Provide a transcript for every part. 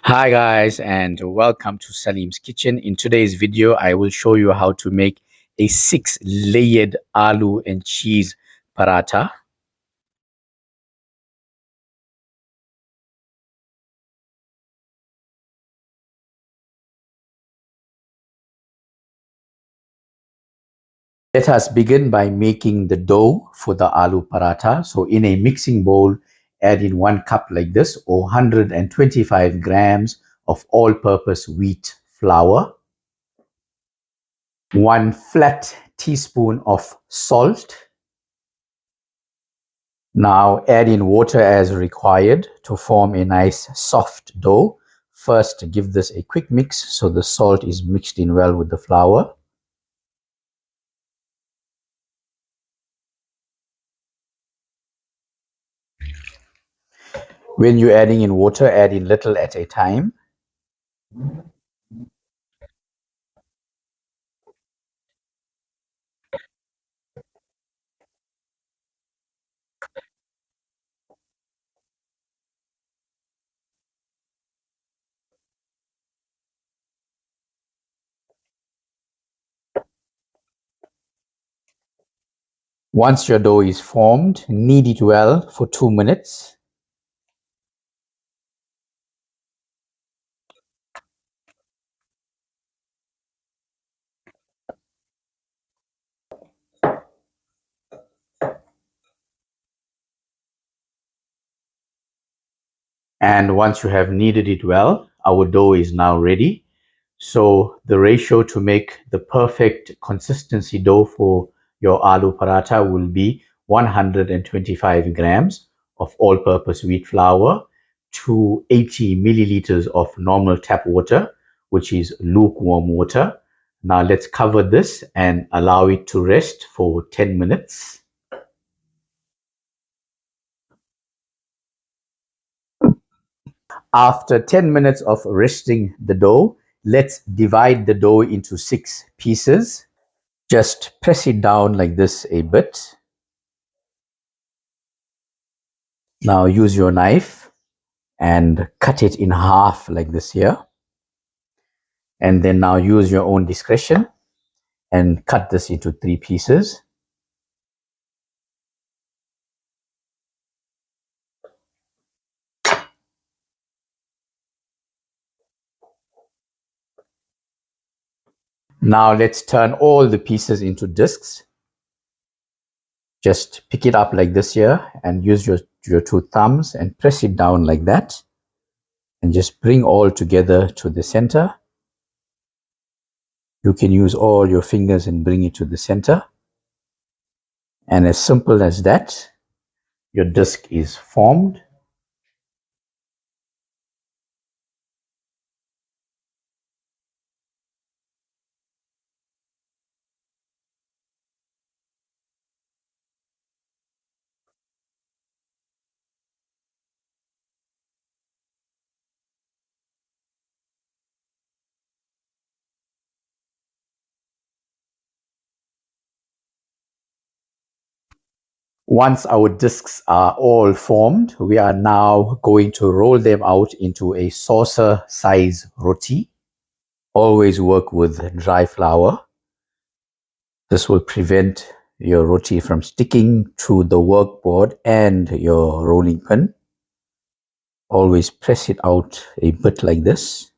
Hi guys and welcome to Salim's Kitchen. In today's video, I will show you how to make a 6-layered aloo and cheese paratha. Let us begin by making the dough for the aloo paratha. So in a mixing bowl, add in 1 cup like this or 125 grams of all-purpose wheat flour, 1 flat teaspoon of salt. Now add in water as required to form a nice soft dough. First, give this a quick mix so the salt is mixed in well with the flour. When you're adding in water, add in little at a time. Once your dough is formed, knead it well for 2 minutes. And once you have kneaded it well, our dough is now ready. So the ratio to make the perfect consistency dough for your aloo paratha will be 125 grams of all-purpose wheat flour to 80 milliliters of normal tap water, which is lukewarm water. Now let's cover this and allow it to rest for 10 minutes. After 10 minutes of resting the dough, let's divide the dough into 6 pieces. Just press it down like this a bit. Now use your knife and cut it in half like this here. And then now use your own discretion and cut this into 3 pieces. Now let's turn all the pieces into discs. Just pick it up like this here and use your 2 thumbs and press it down like that. And just bring all together to the center. You can use all your fingers and bring it to the center. And as simple as that, your disc is formed. Once our discs are all formed, we are now going to roll them out into a saucer size roti. Always work with dry flour. This will prevent your roti from sticking to the workboard and your rolling pin. Always press it out a bit like this.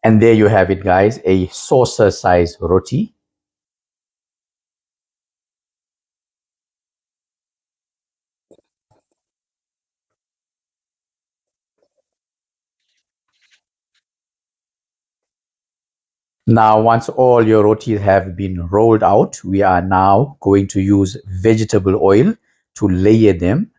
And there you have it, guys, a saucer size roti. Now, once all your rotis have been rolled out, we are now going to use vegetable oil to layer them.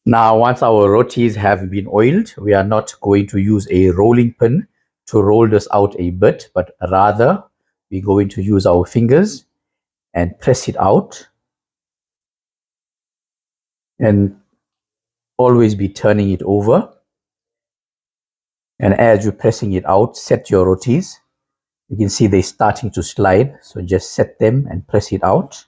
Now, once our rotis have been oiled, we are not going to use a rolling pin to roll this out a bit, but rather we're going to use our fingers and press it out, and always be turning it over. And as you're pressing it out, set your rotis. You can see they're starting to slide, so just set them and press it out.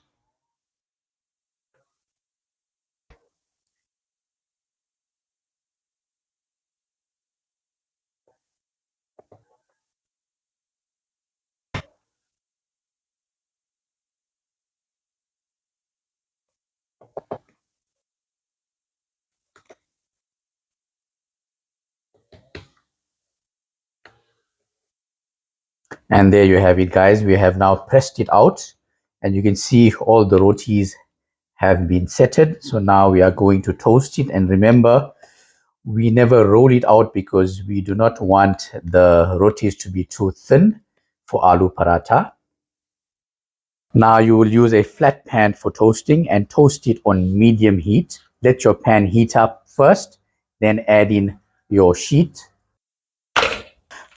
And there you have it, guys. We have now pressed it out, and you can see all the rotis have been setted. So now we are going to toast it. And remember, we never roll it out because we do not want the rotis to be too thin for aloo paratha. Now you will use a flat pan for toasting and toast it on medium heat. Let your pan heat up first, then add in your sheet.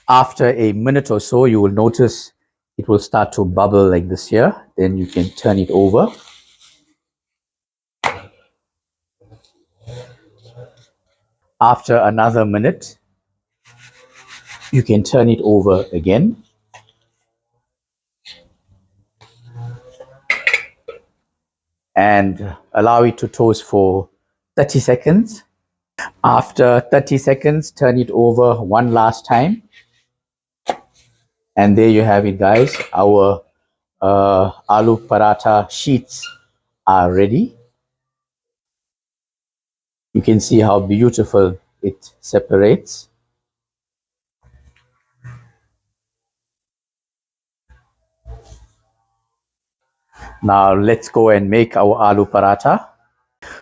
After a minute or so, you will notice it will start to bubble like this here. Then you can turn it over. After another minute, you can turn it over again. And allow it to toast for 30 seconds. After 30 seconds, turn it over one last time. And there you have it, guys. Our aloo paratha sheets are ready. You can see how beautiful it separates. Now let's go and make our aloo paratha.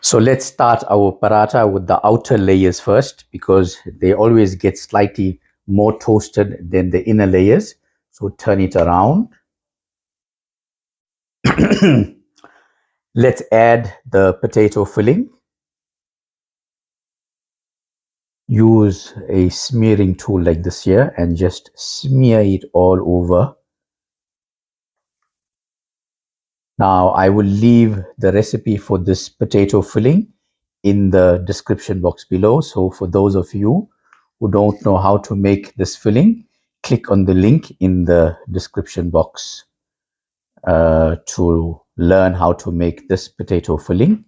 So let's start our paratha with the outer layers first, because they always get slightly more toasted than the inner layers. So turn it around. Let's add the potato filling. Use a smearing tool like this here and just smear it all over. Now I will leave the recipe for this potato filling in the description box below. So for those of you who don't know how to make this filling, click on the link in the description box to learn how to make this potato filling.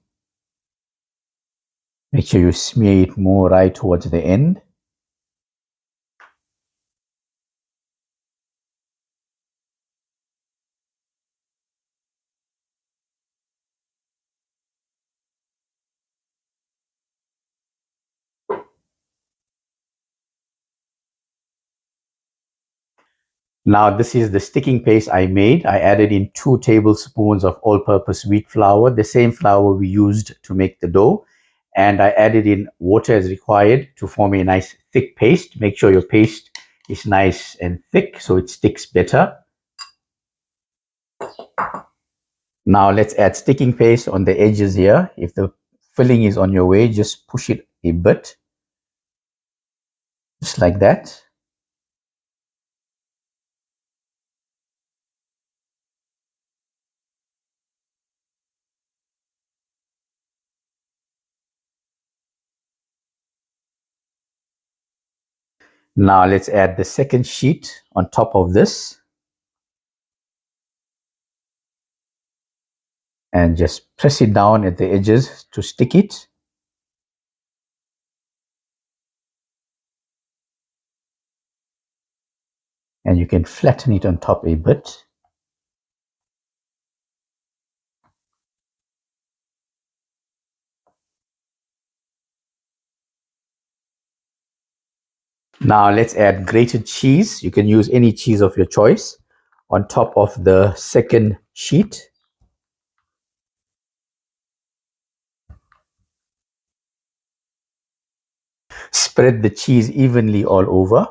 Make sure you smear it more right towards the end. Now this is the sticking paste I made. I added in 2 tablespoons of all-purpose wheat flour, the same flour we used to make the dough. And I added in water as required to form a nice thick paste. Make sure your paste is nice and thick so it sticks better. Now let's add sticking paste on the edges here. If the filling is on your way, just push it a bit, just like that. Now let's add the second sheet on top of this. And just press it down at the edges to stick it. And you can flatten it on top a bit. Now let's add grated cheese. You can use any cheese of your choice on top of the second sheet. Spread the cheese evenly all over.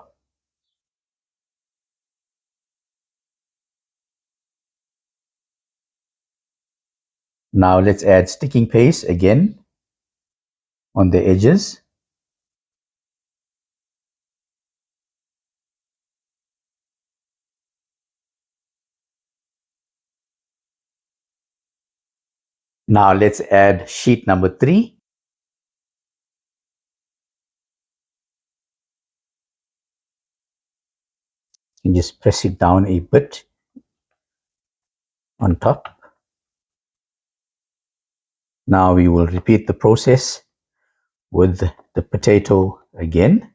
Now let's add sticking paste again. on the edges. Now let's add sheet number 3. And just press it down a bit on top. Now we will repeat the process with the potato again.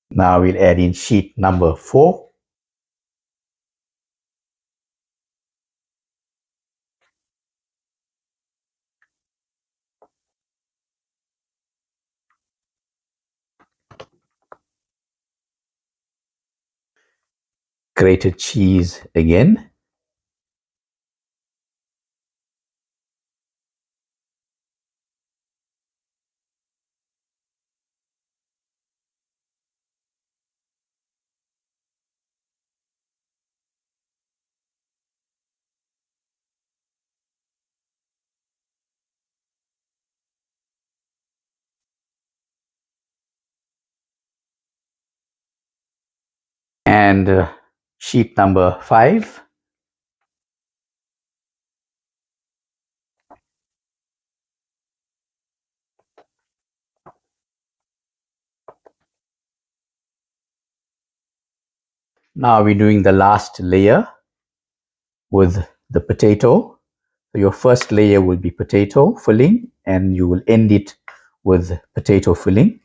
Now we'll add in sheet number 4. Grated cheese again. And sheet number 5. Now we're doing the last layer with the potato. So your first layer will be potato filling, and you will end it with potato filling.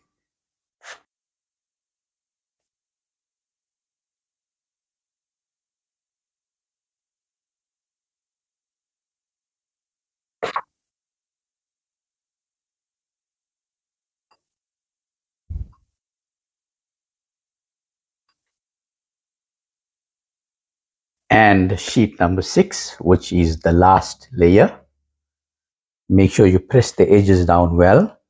And sheet number 6, which is the last layer. Make sure you press the edges down well.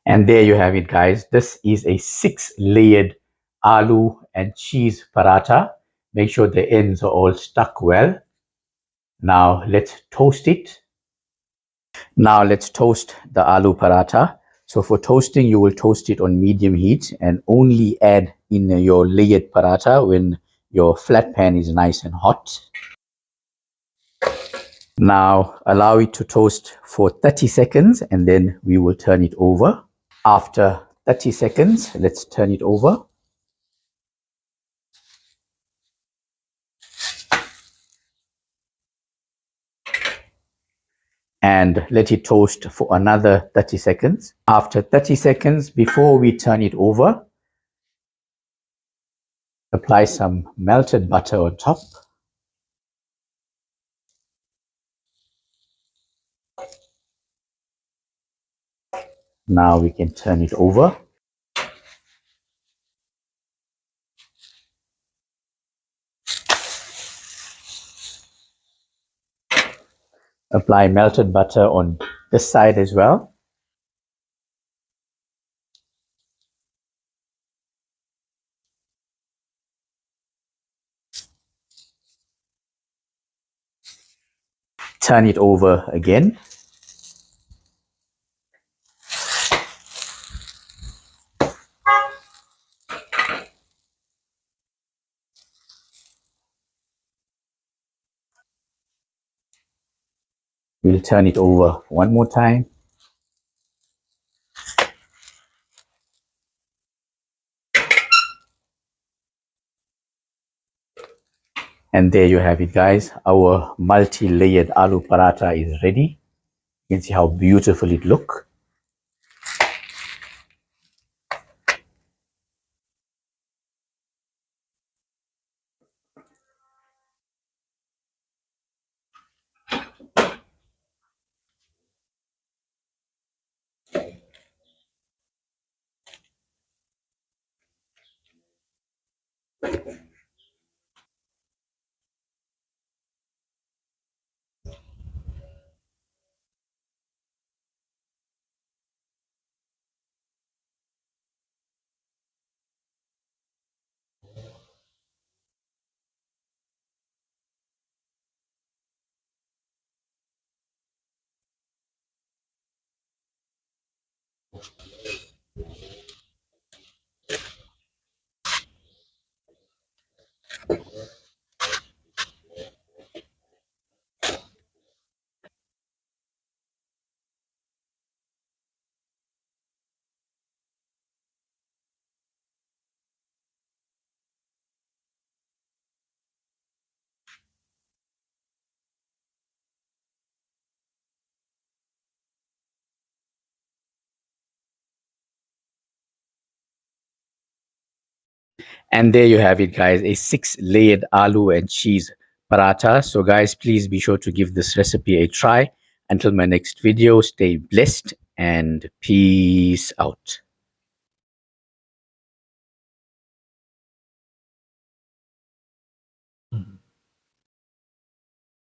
And there you have it, guys. This is a 6-layered aloo and cheese paratha. Make sure the ends are all stuck well. Now let's toast it. Now let's toast the aloo paratha. So for toasting, you will toast it on medium heat and only add in your layered paratha when your flat pan is nice and hot. Now allow it to toast for 30 seconds and then we will turn it over. After 30 seconds, let's turn it over. And let it toast for another 30 seconds. After 30 seconds, before we turn it over, apply some melted butter on top. Now we can turn it over. Apply melted butter on this side as well. Turn it over again. We'll turn it over one more time. And there you have it, guys. Our multi-layered aloo paratha is ready. You can see how beautiful it looks. And there you have it, guys, a six-layered aloo and cheese paratha. So, guys, please be sure to give this recipe a try. Until my next video, stay blessed and peace out.